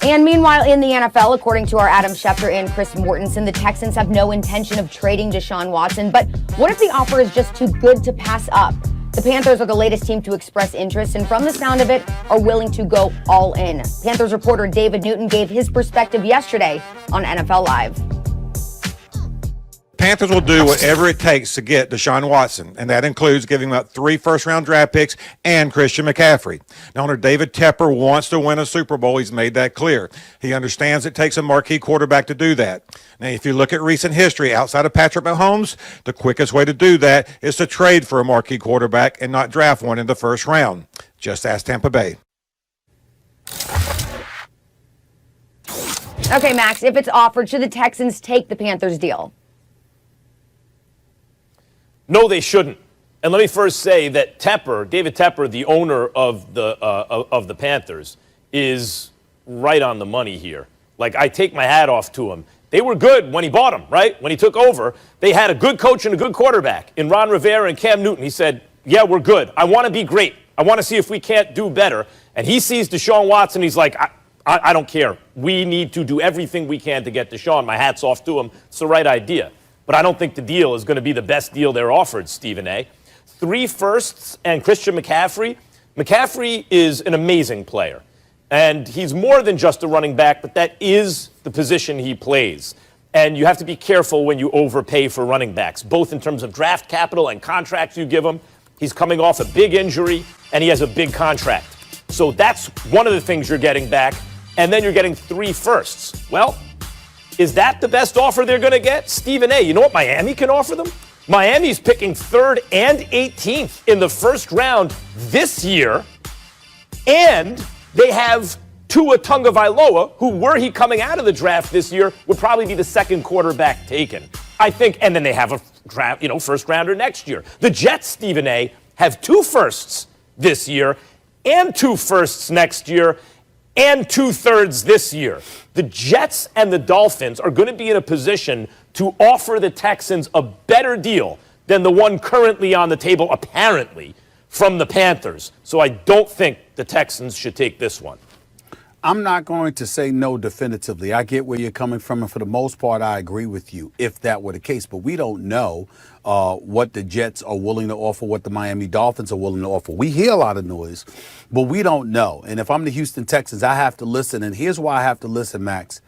And meanwhile, in the NFL, according to our Adam Schefter and Chris Mortensen, the Texans have no intention of trading Deshaun Watson. But what if the offer is just too good to pass up? The Panthers are the latest team to express interest, and from the sound of it, are willing to go all in. Panthers reporter David Newton gave his perspective yesterday on NFL Live. Panthers will do whatever it takes to get Deshaun Watson, and that includes giving up 3 first-round draft picks and Christian McCaffrey. Now, owner David Tepper wants to win a Super Bowl. He's made that clear. He understands it takes a marquee quarterback to do that. Now, if you look at recent history outside of Patrick Mahomes, the quickest way to do that is to trade for a marquee quarterback and not draft one in the first round. Just ask Tampa Bay. Okay, Max, if it's offered, should the Texans take the Panthers deal? No, they shouldn't. And let me first say that David Tepper, the owner of the Panthers, is right on the money here. Like, I take my hat off to him. They were good when he bought them, right? When he took over, they had a good coach and a good quarterback in Ron Rivera and Cam Newton. He said, yeah, we're good. I want to be great. I want to see if we can't do better. And he sees Deshaun Watson. He's like, I don't care. We need to do everything we can to get Deshaun. My hat's off to him. It's the right idea. But I don't think the deal is going to be the best deal they're offered, Stephen A. 3 firsts and Christian McCaffrey. McCaffrey is an amazing player. And he's more than just a running back, but that is the position he plays. And you have to be careful when you overpay for running backs, both in terms of draft capital and contracts you give him. He's coming off a big injury, and he has a big contract. So that's one of the things you're getting back. And then you're getting 3 firsts. Well, is that the best offer they're going to get? Stephen A., you know what Miami can offer them? Miami's picking 3rd and 18th in the first round this year. And they have Tua Tagovailoa, who, were he coming out of the draft this year, would probably be the second quarterback taken. I think, and then they have a draft, first rounder next year. The Jets, Stephen A., have 2 firsts this year and 2 firsts next year and 2/3 this year. The Jets and the Dolphins are going to be in a position to offer the Texans a better deal than the one currently on the table, apparently, from the Panthers. So I don't think the Texans should take this one. I'm not going to say no definitively. I get where you're coming from, and for the most part, I agree with you if that were the case. But we don't know what the Jets are willing to offer, what the Miami Dolphins are willing to offer. We hear a lot of noise, but we don't know. And if I'm the Houston Texans, I have to listen. And here's why I have to listen, Max.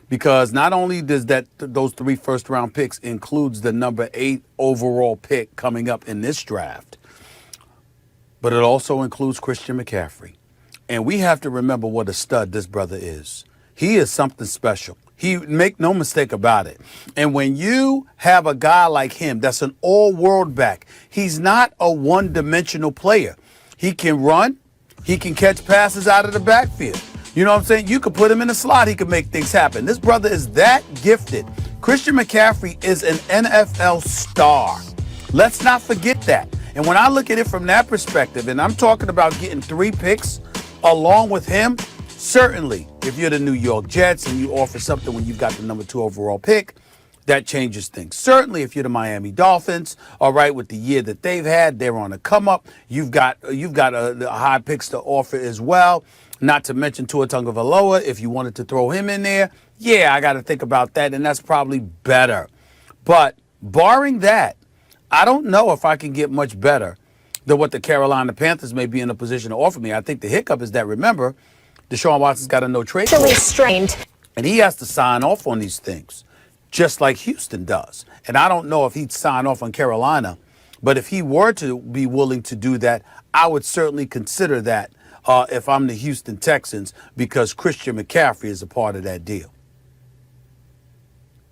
Because not only does those 3 first-round picks includes the number 8 overall pick coming up in this draft, but it also includes Christian McCaffrey. And we have to remember what a stud this brother is. He is something special. Make no mistake about it. And when you have a guy like him that's an all-world back, he's not a one-dimensional player. He can run. He can catch passes out of the backfield. You know what I'm saying? You could put him in a slot. He could make things happen. This brother is that gifted. Christian McCaffrey is an NFL star. Let's not forget that. And when I look at it from that perspective, and I'm talking about getting 3 picks along with him, certainly, if you're the New York Jets and you offer something when you've got the number 2 overall pick, that changes things. Certainly, if you're the Miami Dolphins, all right, with the year that they've had, they're on a come up. You've got high picks to offer as well. Not to mention Tua Tagovailoa, if you wanted to throw him in there, yeah, I got to think about that, and that's probably better. But barring that, I don't know if I can get much better than what the Carolina Panthers may be in a position to offer me. I think the hiccup is that, remember, Deshaun Watson's got a no-trade clause. Strained. And he has to sign off on these things, just like Houston does. And I don't know if he'd sign off on Carolina, but if he were to be willing to do that, I would certainly consider that if I'm the Houston Texans, because Christian McCaffrey is a part of that deal.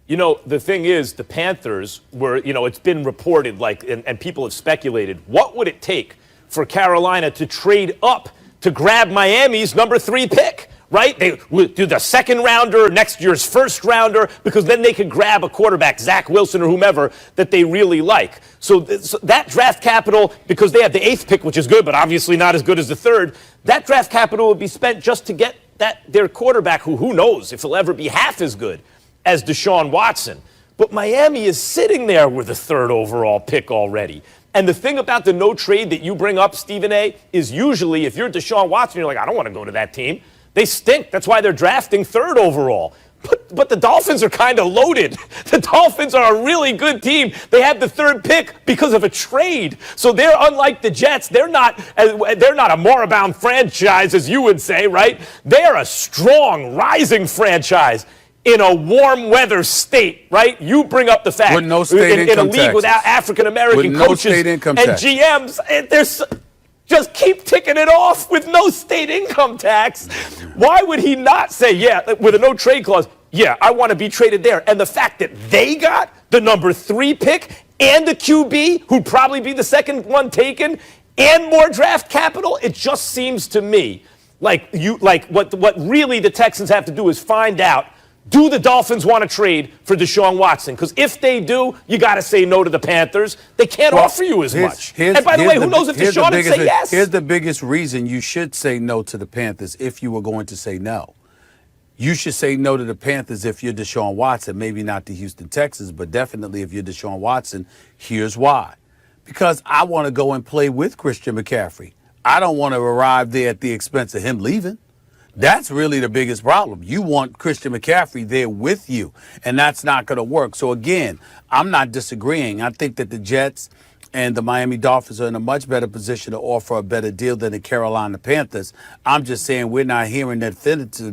You know, the thing is, the Panthers were, it's been reported, and people have speculated, what would it take for Carolina to trade up to grab Miami's number 3 pick, right? They would do the second rounder, next year's first rounder, because then they could grab a quarterback, Zach Wilson or whomever, that they really like. So that draft capital, because they have the 8th pick, which is good, but obviously not as good as the 3rd, that draft capital would be spent just to get their quarterback, who knows if he'll ever be half as good as Deshaun Watson. But Miami is sitting there with a 3rd overall pick already. And the thing about the no trade that you bring up, Stephen A., is usually if you're Deshaun Watson, you're like, I don't want to go to that team. They stink. That's why they're drafting 3rd overall. But the Dolphins are kind of loaded. The Dolphins are a really good team. They had the 3rd pick because of a trade. So they're unlike the Jets. They're not a moribund franchise, as you would say, right? They're a strong, rising franchise in a warm weather state, right? You bring up the fact with no state in a league without African American coaches and GMs, there's just keep ticking it off with no state income tax. Why would he not say, yeah, with a no trade clause, yeah, I want to be traded there? And the fact that they got the number 3 pick and the QB, who'd probably be the second one taken, and more draft capital, it just seems to me like what really the Texans have to do is find out, do the Dolphins want to trade for Deshaun Watson? Because if they do, you got to say no to the Panthers. They can't offer you as much. And by the way, who knows if Deshaun would say yes? Here's the biggest reason you should say no to the Panthers if you were going to say no. You should say no to the Panthers if you're Deshaun Watson. Maybe not the Houston Texans, but definitely if you're Deshaun Watson. Here's why. Because I want to go and play with Christian McCaffrey. I don't want to arrive there at the expense of him leaving. That's really the biggest problem. You want Christian McCaffrey there with you, and that's not going to work. So, again, I'm not disagreeing. I think that the Jets and the Miami Dolphins are in a much better position to offer a better deal than the Carolina Panthers. I'm just saying we're not hearing that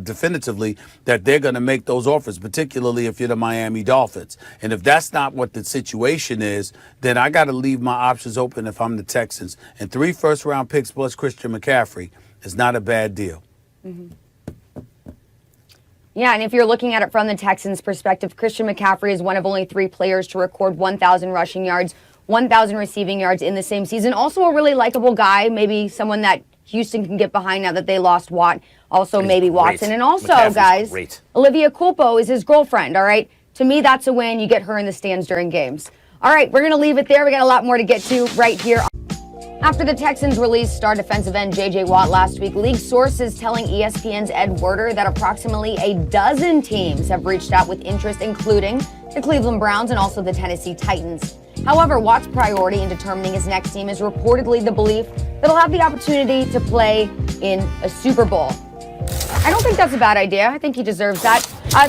definitively that they're going to make those offers, particularly if you're the Miami Dolphins. And if that's not what the situation is, then I got to leave my options open if I'm the Texans. And 3 first-round picks plus Christian McCaffrey is not a bad deal. Mm-hmm. Yeah, and if you're looking at it from the Texans' perspective, Christian McCaffrey is one of only 3 players to record 1,000 rushing yards, 1,000 receiving yards in the same season. Also a really likable guy, maybe someone that Houston can get behind now that they lost Watt. Also maybe Watson. And also, guys, Olivia Culpo is his girlfriend, all right? To me, that's a win. You get her in the stands during games. All right, we're going to leave it there. We got a lot more to get to right here. After the Texans released star defensive end J.J. Watt last week, league sources telling ESPN's Ed Werder that approximately a dozen teams have reached out with interest, including the Cleveland Browns and also the Tennessee Titans. However, Watt's priority in determining his next team is reportedly the belief that he'll have the opportunity to play in a Super Bowl. I don't think that's a bad idea. I think he deserves that.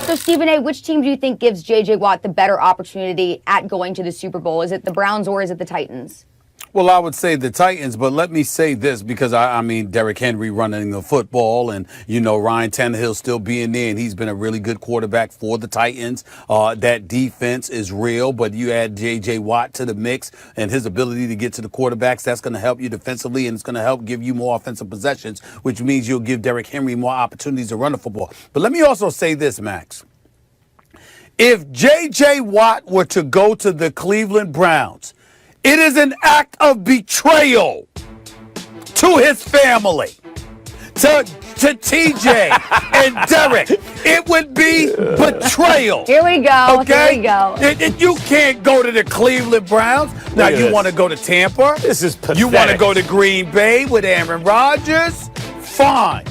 So, Stephen A., which team do you think gives J.J. Watt the better opportunity at going to the Super Bowl? Is it the Browns or is it the Titans? Well, I would say the Titans, but let me say this because, I mean, Derrick Henry running the football and, you know, Ryan Tannehill still being there, and he's been a really good quarterback for the Titans. That defense is real, but you add J.J. Watt to the mix and his ability to get to the quarterbacks, that's going to help you defensively, and it's going to help give you more offensive possessions, which means you'll give Derrick Henry more opportunities to run the football. But let me also say this, Max. If J.J. Watt were to go to the Cleveland Browns, it is an act of betrayal to his family, to TJ and Derek. It would be betrayal. Here we go. Okay? Here we go. You can't go to the Cleveland Browns. Now, you want to go to Tampa? This is pathetic. You want to go to Green Bay with Aaron Rodgers? Fine.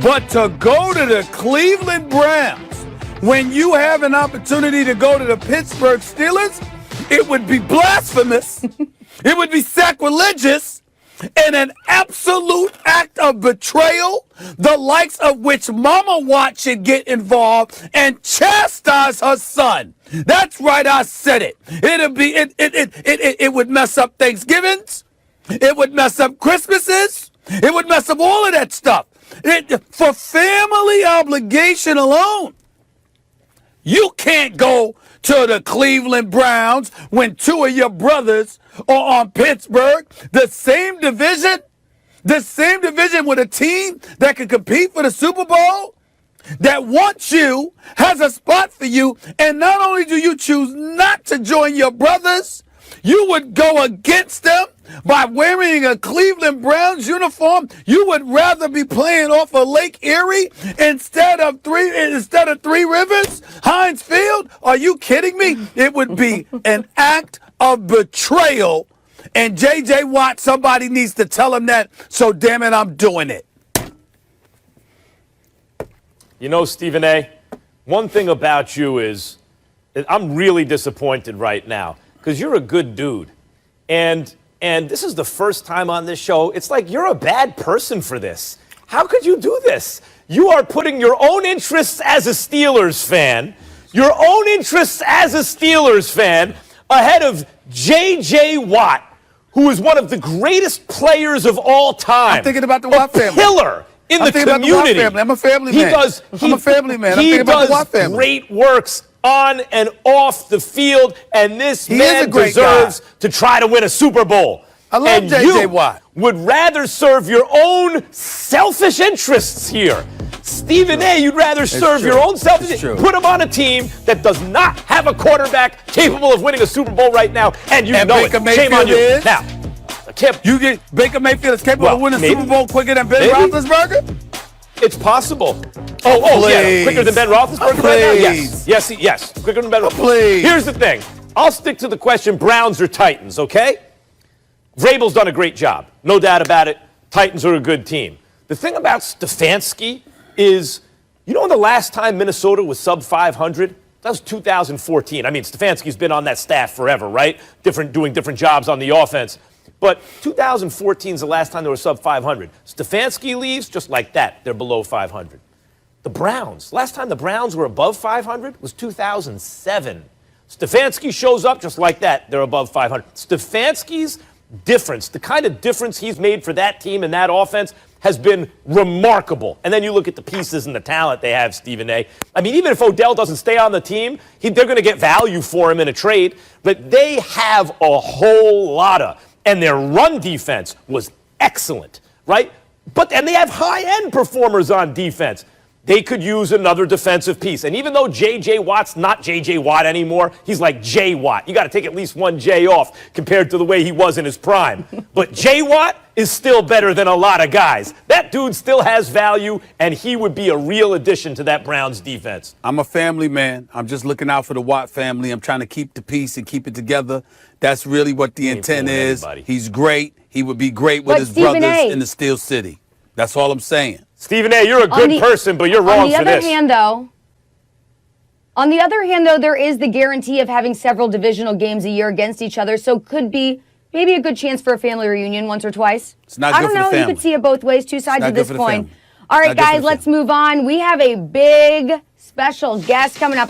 But to go to the Cleveland Browns when you have an opportunity to go to the Pittsburgh Steelers, it would be blasphemous, it would be sacrilegious, and an absolute act of betrayal, the likes of which Mama Watt should get involved and chastise her son. That's right, I said it. It would mess up Thanksgivings. It would mess up Christmases. It would mess up all of that stuff. For family obligation alone, you can't go to the Cleveland Browns when 2 of your brothers are on Pittsburgh, the same division with a team that can compete for the Super Bowl, that wants you, has a spot for you, and not only do you choose not to join your brothers, you would go against them by wearing a Cleveland Browns uniform. You would rather be playing off of Lake Erie instead of Three Rivers, Heinz Field. Are you kidding me? It would be an act of betrayal. And J.J. Watt, somebody needs to tell him that. So damn it, I'm doing it. You know, Stephen A., one thing about you is I'm really disappointed right now because you're a good dude. And this is the first time on this show. It's like you're a bad person for this. How could you do this? You are putting your own interests as a Steelers fan, ahead of J.J. Watt, who is one of the greatest players of all time. I'm thinking about the Watt family. Pillar in the community. I'm a family man. I'm a family man. I'm thinking about the Watt family. Great works on and off the field, and this man deserves to try to win a Super Bowl. I love J.J. Watt. Would rather serve your own selfish interests here. Stephen A., you'd rather serve your own selfish interests. Put him on a team that does not have a quarterback capable of winning a Super Bowl right now, and you know it. Shame on you. Now, you get Baker Mayfield is capable of winning a Super Bowl quicker than Ben Roethlisberger? It's possible. Yeah, quicker than Ben Roethlisberger right now? Yes, quicker than Ben Roethlisberger. Here's the thing. I'll stick to the question, Browns or Titans, okay? Vrabel's done a great job. No doubt about it. Titans are a good team. The thing about Stefanski is, you know when the last time Minnesota was sub 500? That was 2014. I mean, Stefanski's been on that staff forever, right? Doing different jobs on the offense. But 2014 is the last time they were sub 500. Stefanski leaves just like that. They're below 500. The Browns, last time the Browns were above 500 was 2007. Stefanski shows up just like that. They're above 500. Stefanski's difference, the kind of difference he's made for that team and that offense has been remarkable. And then you look at the pieces and the talent they have, Stephen A. I mean, even if Odell doesn't stay on the team, they're going to get value for him in a trade. But they have a whole lot of. And their run defense was excellent, right? And they have high-end performers on defense. They could use another defensive piece. And even though J.J. Watt's not J.J. Watt anymore, he's like J. Watt. You got to take at least one J off compared to the way he was in his prime. But J. Watt is still better than a lot of guys. That dude still has value, and he would be a real addition to that Browns defense. I'm a family man. I'm just looking out for the Watt family. I'm trying to keep the peace and keep it together. That's really what the intent is. He's great. He would be great with his brothers in the Steel City. That's all I'm saying. Stephen A., you're a good person, but you're wrong for this. On the other hand, though, there is the guarantee of having several divisional games a year against each other, so could be maybe a good chance for a family reunion once or twice. It's not good for the family. I don't know. You could see it both ways, two sides of this coin. All right, guys, let's move on. We have a big special guest coming up.